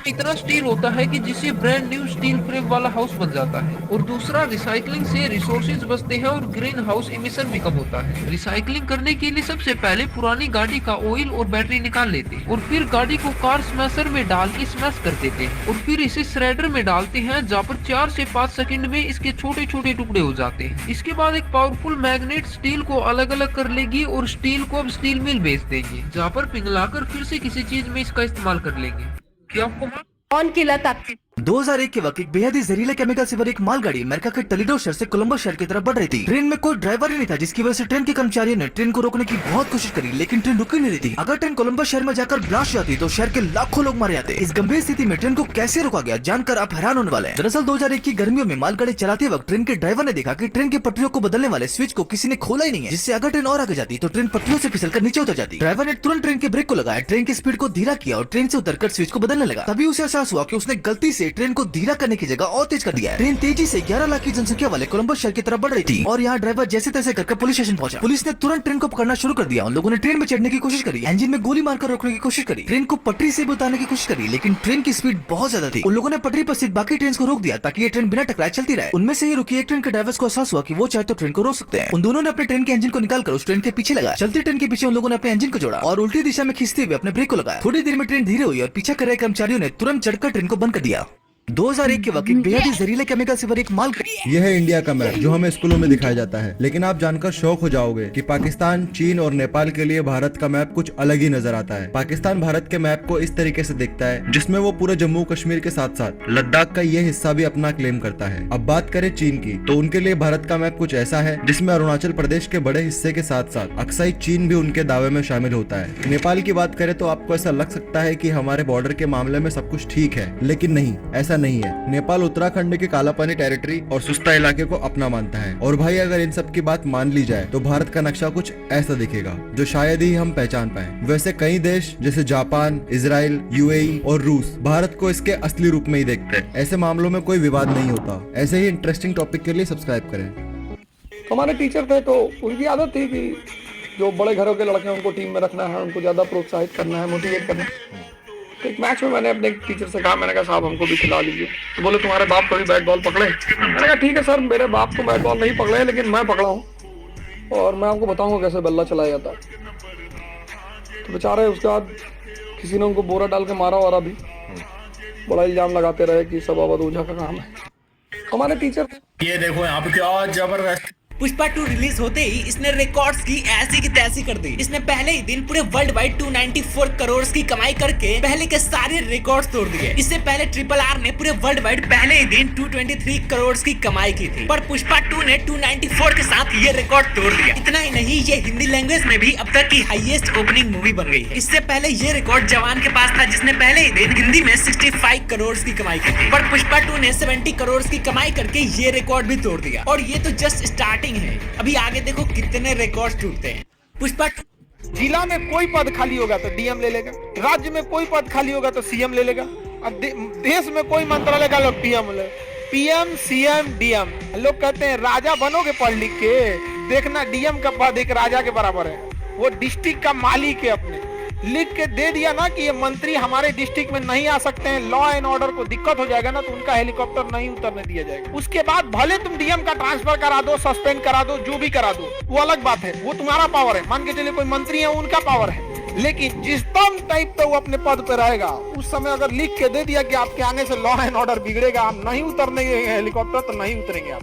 इतना स्टील होता है कि जिससे ब्रांड न्यू स्टील फ्रेम वाला हाउस बन जाता है। और दूसरा, रिसाइकलिंग से रिसोर्सेज बचते हैं और ग्रीन हाउस इमिशन भी कम होता है। रिसाइकलिंग करने के लिए सबसे पहले पुरानी गाड़ी का ऑयल और बैटरी निकाल लेते हैं और फिर गाड़ी को कार स्मैशर में डाल के स्मैश कर देते हैं और फिर इसे श्रेडर में डालते हैं, जहाँ पर 4 से 5 सेकंड में इसके छोटे छोटे टुकड़े हो जाते हैं। इसके बाद एक पावरफुल मैग्नेट स्टील को अलग अलग कर लेगी और स्टील को अब स्टील मिल बेच देंगे, जहाँ पर पिघलाकर फिर से किसी चीज में इसका इस्तेमाल कर लेंगे। क्या आपको कौन किलत आपकी 2001 के वक्त एक बेहद ही जहरीले केमिकल से भरी एक मालगाड़ी अमेरिका के टोलेडो शहर से कोलंबस शहर की तरफ बढ़ रही थी। ट्रेन में कोई ड्राइवर ही नहीं था, जिसकी वजह से ट्रेन के कर्मचारियों ने ट्रेन को रोकने की बहुत कोशिश करी, लेकिन ट्रेन रुक ही नहीं रही थी। अगर ट्रेन कोलंबस शहर में जाकर ब्लास्ट जाती तो शहर के लाखों लोग मारे जाते। इस गंभीर स्थिति में ट्रेन को कैसे रोका गया जानकर आप हैरान होने वाले हैं। दरअसल 2001 की गर्मियों में मालगाड़ी चलाते वक्त ट्रेन के ड्राइवर ने देखा कि ट्रेन के पटरियों को बदलने वाले स्विच को किसी ने खोला ही नहीं है, जिससे अगर ट्रेन और आगे जाती तो ट्रेन पटरियों से फिसलकर नीचे उतर जाती। ड्राइवर ने तुरंत ट्रेन के ब्रेक को लगाया, ट्रेन की स्पीड को धीरा किया और ट्रेन से उतरकर स्विच को बदलने लगा। तभी उसे एहसास हुआ कि उसने गलती से ट्रेन को धीरा करने की जगह और तेज कर दिया है। ट्रेन तेजी से 11 लाख की जनसंख्या वाले कोलंबस शहर की तरफ बढ़ रही थी और यहाँ ड्राइवर जैसे तैसे करके पुलिस स्टेशन पहुंचा। पुलिस ने तुरंत ट्रेन को पकड़ना शुरू कर दिया। उन लोगों ने ट्रेन में चढ़ने की कोशिश करी, इंजन में गोली मारकर रोकने की कोशिश करी, ट्रेन को पटरी से भी उतारने की कोशिश करी, लेकिन ट्रेन की स्पीड बहुत ज्यादा थी। उन लोगों ने पटरी पर स्थित बाकी ट्रेन को रोक दिया ताकि ये ट्रेन बिना टकराए चलती रहे। उनमें से ही रुकी एक ट्रेन के ड्राइवर को एहसास हुआ कि वो चाहे तो ट्रेन को रोक सकते हैं। उन दोनों ने अपने ट्रेन के इंजन को निकालकर उस ट्रेन के पीछे लगाया। चलती ट्रेन के पीछे उन लोगों ने अपने इंजन को जोड़ा और उल्टी दिशा में खींचते हुए अपने ब्रेक को लगाया। थोड़ी देर में ट्रेन धीरे हुई और पीछे कर रहे कर्मचारियों ने तुरंत चढ़कर ट्रेन को बंद कर दिया। 2001 के वक्त एक बेहद ही जहरीले केमिकल से भरी एक माल। यह है इंडिया का मैप जो हमें स्कूलों में दिखाया जाता है, लेकिन आप जानकर शौक हो जाओगे कि पाकिस्तान, चीन और नेपाल के लिए भारत का मैप कुछ अलग ही नजर आता है। पाकिस्तान भारत के मैप को इस तरीके से देखता है जिसमें वो पूरे जम्मू कश्मीर के साथ साथ लद्दाख का ये हिस्सा भी अपना क्लेम करता है। अब बात करें चीन की, तो उनके लिए भारत का मैप कुछ ऐसा है जिसमें अरुणाचल प्रदेश के बड़े हिस्से के साथ साथ अक्साई चीन भी उनके दावे में शामिल होता है। नेपाल की बात करें तो आपको ऐसा लग सकता है कि हमारे बॉर्डर के मामले में सब कुछ ठीक है, लेकिन नहीं, ऐसा नहीं है। नेपाल उत्तराखंड के कालापानी टेरिटरी और सुस्ता इलाके को अपना मानता है। और भाई अगर इन सब की बात मान ली जाए तो भारत का नक्शा कुछ ऐसा दिखेगा जो शायद ही हम पहचान पाए। वैसे कई देश जैसे जापान, इजराइल, यूएई और रूस भारत को इसके असली रूप में ही देखते हैं। ऐसे मामलों में कोई विवाद नहीं होता। ऐसे ही इंटरेस्टिंग टॉपिक के लिए सब्सक्राइब करें। हमारे टीचर थे तो उनकी आदत थी कि जो बड़े घरों के लड़के हैं उनको टीम में रखना है, उनको ज्यादा प्रोत्साहित करना है, मोटिवेट करना है। तो एक मैच में मैंने अपने टीचर से कहा, मैंने कहा साहब हमको भी खिला लीजिए। तो बोले तुम्हारे बाप कभी बैट बॉल पकड़े? मैंने कहा ठीक है सर, मेरे बाप को बैट बॉल नहीं पकड़े लेकिन मैं पकड़ा हूँ और मैं आपको बताऊंगा कैसे बल्ला चलाया जाता है। तो बेचारे उसके बाद किसी ने उनको बोरा डाल के मारा और अभी बड़ा इल्जाम लगाते रहे कि सब अवध ओझा का काम है। हमारे टीचर ये देखो यहाँ पे क्या जबरदस्त। पुष्पा 2 रिलीज होते ही इसने रिकॉर्ड्स की ऐसी की तैसी कर दी। इसने पहले ही दिन पूरे वर्ल्ड वाइड 294 करोड़ की कमाई करके पहले के सारे रिकॉर्ड्स तोड़ दिए। इससे पहले RRR ने पूरे वर्ल्ड वाइड पहले ही दिन 223 करोड़ की कमाई की थी, पर पुष्पा 2 ने 294 के साथ ये रिकॉर्ड तोड़ दिया। इतना ही नहीं, ये हिंदी लैंग्वेज में भी अब तक की हाईएस्ट ओपनिंग मूवी बन गई है। इससे पहले ये रिकॉर्ड जवान के पास था, जिसने पहले ही दिन हिंदी में 65 करोड़ की कमाई की थी, पर पुष्पा 2 ने 70 करोड़ की कमाई करके ये रिकॉर्ड भी तोड़ दिया। और ये तो जस्ट स्टार्टिंग है, अभी आगे देखो कितने रिकॉर्ड टूटते हैं। पुष्पा जिला में कोई पद खाली होगा तो डीएम ले लेगा, राज्य में कोई पद खाली होगा तो सीएम ले लेगा, और देश में कोई मंत्रालय का लोग पीएम ले, पीएम सीएम डीएम। लोग कहते हैं राजा बनोगे पढ़ लिख के, देखना डीएम का पद एक राजा के बराबर है। वो डिस्ट्रिक्ट का मालिक है, अपने लिख के दे दिया ना कि ये मंत्री हमारे डिस्ट्रिक्ट में नहीं आ सकते हैं, लॉ एंड ऑर्डर को दिक्कत हो जाएगा ना, तो उनका हेलीकॉप्टर नहीं उतरने दिया जाएगा। उसके बाद भले तुम डीएम का ट्रांसफर करा दो, सस्पेंड करा दो, जो भी करा दो, वो अलग बात है, वो तुम्हारा पावर है। मान के चलिए कोई मंत्री है, उनका पावर है, लेकिन जिस तम टाइप पे वो अपने पद पे रहेगा, उस समय अगर लिख के दे दिया कि आपके आने से लॉ एंड ऑर्डर बिगड़ेगा, आप नहीं उतरने हेलीकॉप्टर, तो नहीं उतरेंगे आप।